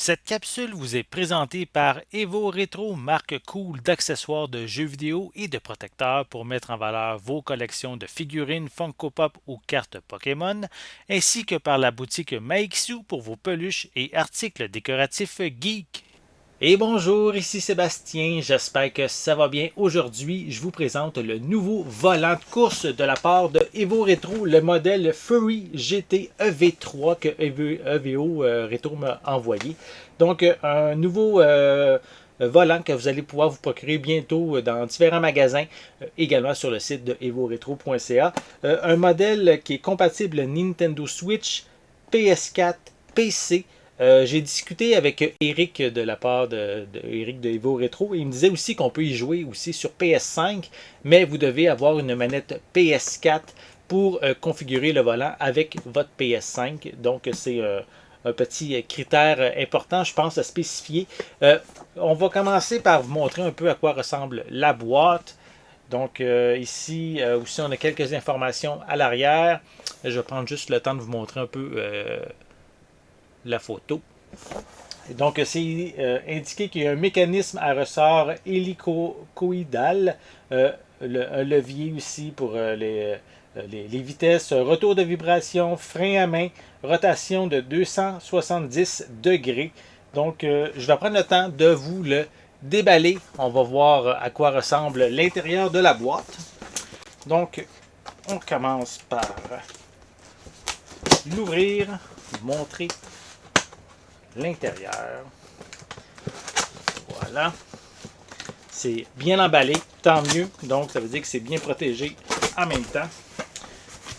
Cette capsule vous est présentée par Evo Retro, marque cool d'accessoires de jeux vidéo et de protecteurs pour mettre en valeur vos collections de figurines Funko Pop ou cartes Pokémon, ainsi que par la boutique Meixu pour vos peluches et articles décoratifs geek. Et bonjour, ici Sébastien, j'espère que ça va bien. Aujourd'hui, je vous présente le nouveau volant de course de la part de Evo Retro, le modèle Fury GT EV3 que EVO Retro m'a envoyé. Donc, un nouveau volant que vous allez pouvoir vous procurer bientôt dans différents magasins, également sur le site de evoretro.ca. Un modèle qui est compatible Nintendo Switch, PS4, PC. J'ai discuté avec Eric de la part de Eric de Evo Retro. Il me disait aussi qu'on peut y jouer aussi sur PS5, mais vous devez avoir une manette PS4 pour configurer le volant avec votre PS5. Donc c'est un petit critère important, je pense, à spécifier. On va commencer par vous montrer un peu à quoi ressemble la boîte. Donc ici aussi on a quelques informations à l'arrière. Je vais prendre juste le temps de vous montrer un peu la photo. Donc, c'est indiqué qu'il y a un mécanisme à ressort hélicoïdal, un levier aussi pour les vitesses, retour de vibration, frein à main, rotation de 270 degrés. Donc, je vais prendre le temps de vous le déballer. On va voir à quoi ressemble l'intérieur de la boîte. Donc, on commence par l'ouvrir, vous montrer l'intérieur. Voilà. C'est bien emballé, tant mieux. Donc, ça veut dire que c'est bien protégé en même temps.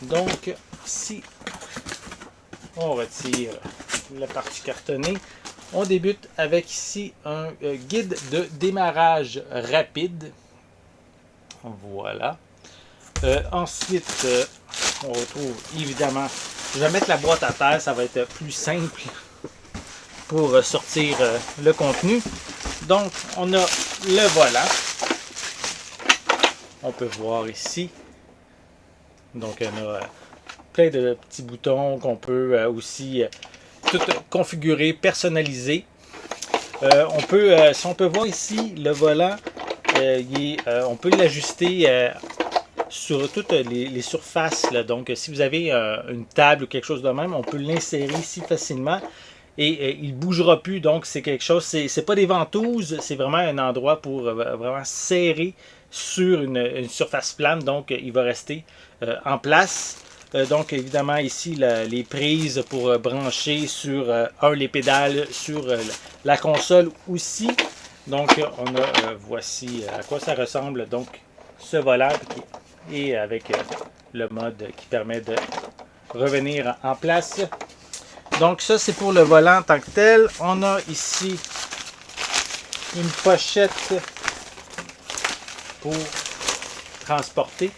Donc, si on retire la partie cartonnée, on débute avec ici un guide de démarrage rapide. Voilà. Ensuite, on retrouve évidemment, je vais mettre la boîte à terre, ça va être plus simple pour sortir le contenu. Donc, on a le volant. On peut voir ici. Donc, on a plein de petits boutons qu'on peut aussi tout configurer, personnaliser. Si on peut voir ici, le volant, on peut l'ajuster sur toutes les surfaces. Là. Donc, si vous avez une table ou quelque chose de même, on peut l'insérer ici facilement. Et il ne bougera plus, donc c'est quelque chose, c'est pas des ventouses, c'est vraiment un endroit pour vraiment serrer sur une surface plane, donc il va rester en place. Donc évidemment ici les prises pour brancher sur les pédales, sur la console aussi. Donc on a, voici à quoi ça ressemble donc ce volant et avec le mode qui permet de revenir en place. Donc ça c'est pour le volant en tant que tel. On a ici une pochette pour transporter.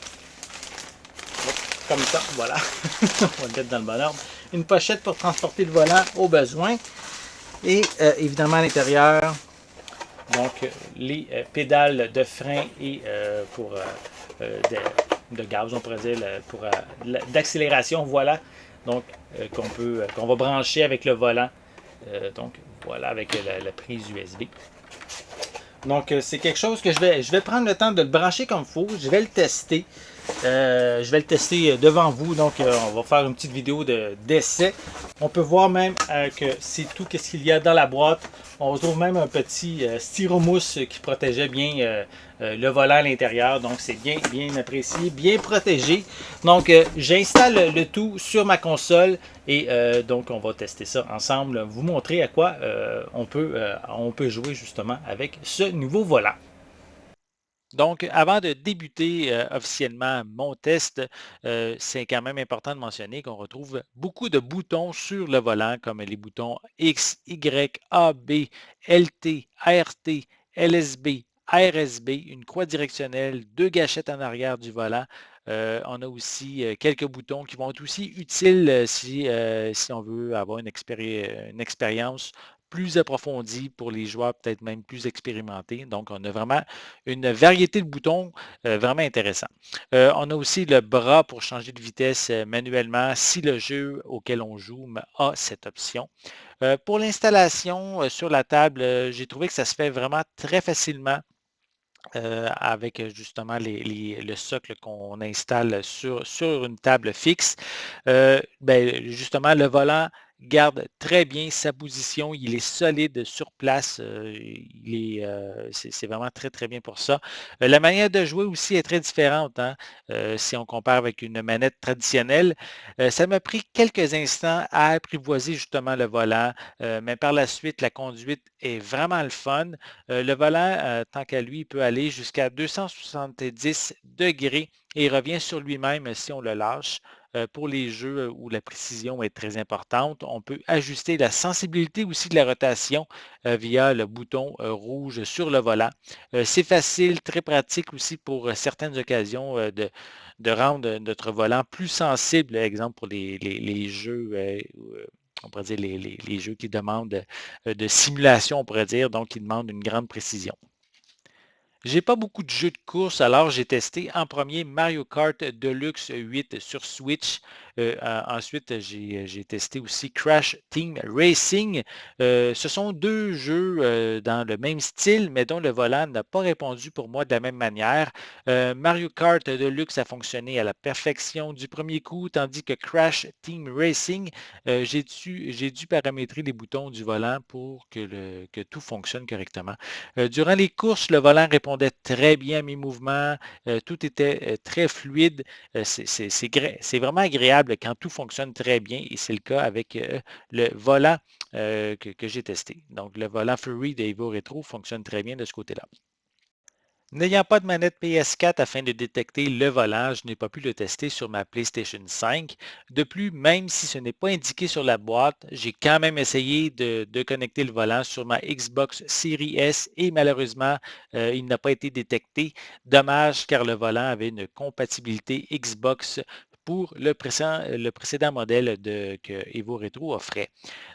Comme ça, voilà. On va le mettre dans le bon ordre. Une pochette pour transporter le volant au besoin. Et évidemment à l'intérieur, donc les pédales de frein et pour de gaz, on pourrait dire, pour d'accélération, voilà. Donc qu'on va brancher avec le volant. Donc voilà, avec la prise USB. Donc c'est quelque chose que je vais prendre le temps de le brancher comme il faut. Je vais le tester. Je vais le tester devant vous. Donc on va faire une petite vidéo d'essai. On peut voir même que c'est tout ce qu'il y a dans la boîte. On retrouve même un petit styromousse qui protégeait bien le volant à l'intérieur. Donc c'est bien apprécié, bien protégé. Donc j'installe le tout sur ma console et donc on va tester ça ensemble. Vous montrer à quoi on peut jouer justement avec ce nouveau volant. Donc, avant de débuter officiellement mon test, c'est quand même important de mentionner qu'on retrouve beaucoup de boutons sur le volant, comme les boutons X, Y, A, B, LT, ART, LSB, RSB, une croix directionnelle, deux gâchettes en arrière du volant. On a aussi quelques boutons qui vont être aussi utiles si on veut avoir une expérience plus approfondie pour les joueurs peut-être même plus expérimentés. Donc, on a vraiment une variété de boutons vraiment intéressants. On a aussi le bras pour changer de vitesse manuellement si le jeu auquel on joue a cette option. Pour l'installation sur la table, j'ai trouvé que ça se fait vraiment très facilement avec justement le socle qu'on installe sur une table fixe. Ben, justement, le volant garde très bien sa position. Il est solide sur place. C'est vraiment très, très bien pour ça. La manière de jouer aussi est très différente, hein, si on compare avec une manette traditionnelle. Ça m'a pris quelques instants à apprivoiser justement le volant, mais par la suite, la conduite est vraiment le fun. Le volant, tant qu'à lui, peut aller jusqu'à 270 degrés et il revient sur lui-même si on le lâche. Pour les jeux où la précision est très importante, on peut ajuster la sensibilité aussi de la rotation via le bouton rouge sur le volant. C'est facile, très pratique aussi pour certaines occasions de rendre notre volant plus sensible, exemple pour les jeux, on pourrait dire les jeux qui demandent de simulation, on pourrait dire, donc qui demandent une grande précision. J'ai pas beaucoup de jeux de course, alors j'ai testé en premier Mario Kart Deluxe 8 sur Switch. Ensuite, j'ai testé aussi Crash Team Racing. Ce sont deux jeux dans le même style, mais dont le volant n'a pas répondu pour moi de la même manière. Mario Kart Deluxe a fonctionné à la perfection du premier coup, tandis que Crash Team Racing, j'ai dû paramétrer les boutons du volant pour que tout fonctionne correctement. Durant les courses, le volant répondait très bien à mes mouvements, tout était très fluide. C'est vraiment agréable quand tout fonctionne très bien et c'est le cas avec le volant que j'ai testé. Donc, le volant Fury d'Evo Retro fonctionne très bien de ce côté-là. N'ayant pas de manette PS4 afin de détecter le volant, je n'ai pas pu le tester sur ma PlayStation 5. De plus, même si ce n'est pas indiqué sur la boîte, j'ai quand même essayé de connecter le volant sur ma Xbox Series S et malheureusement, il n'a pas été détecté. Dommage car le volant avait une compatibilité Xbox pour le précédent modèle que Evo Retro offrait.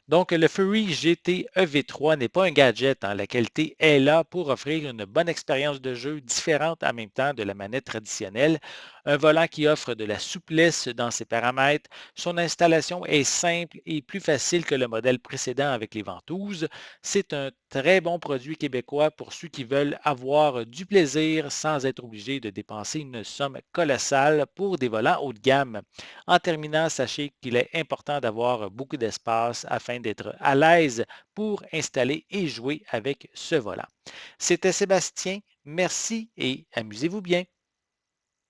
Donc, le Fury GT EV3 n'est pas un gadget, hein. La qualité est là pour offrir une bonne expérience de jeu différente en même temps de la manette traditionnelle. Un volant qui offre de la souplesse dans ses paramètres. Son installation est simple et plus facile que le modèle précédent avec les ventouses. C'est un très bon produit québécois pour ceux qui veulent avoir du plaisir sans être obligés de dépenser une somme colossale pour des volants haut de gamme. En terminant, sachez qu'il est important d'avoir beaucoup d'espace afin d'être à l'aise pour installer et jouer avec ce volant. C'était Sébastien. Merci et amusez-vous bien.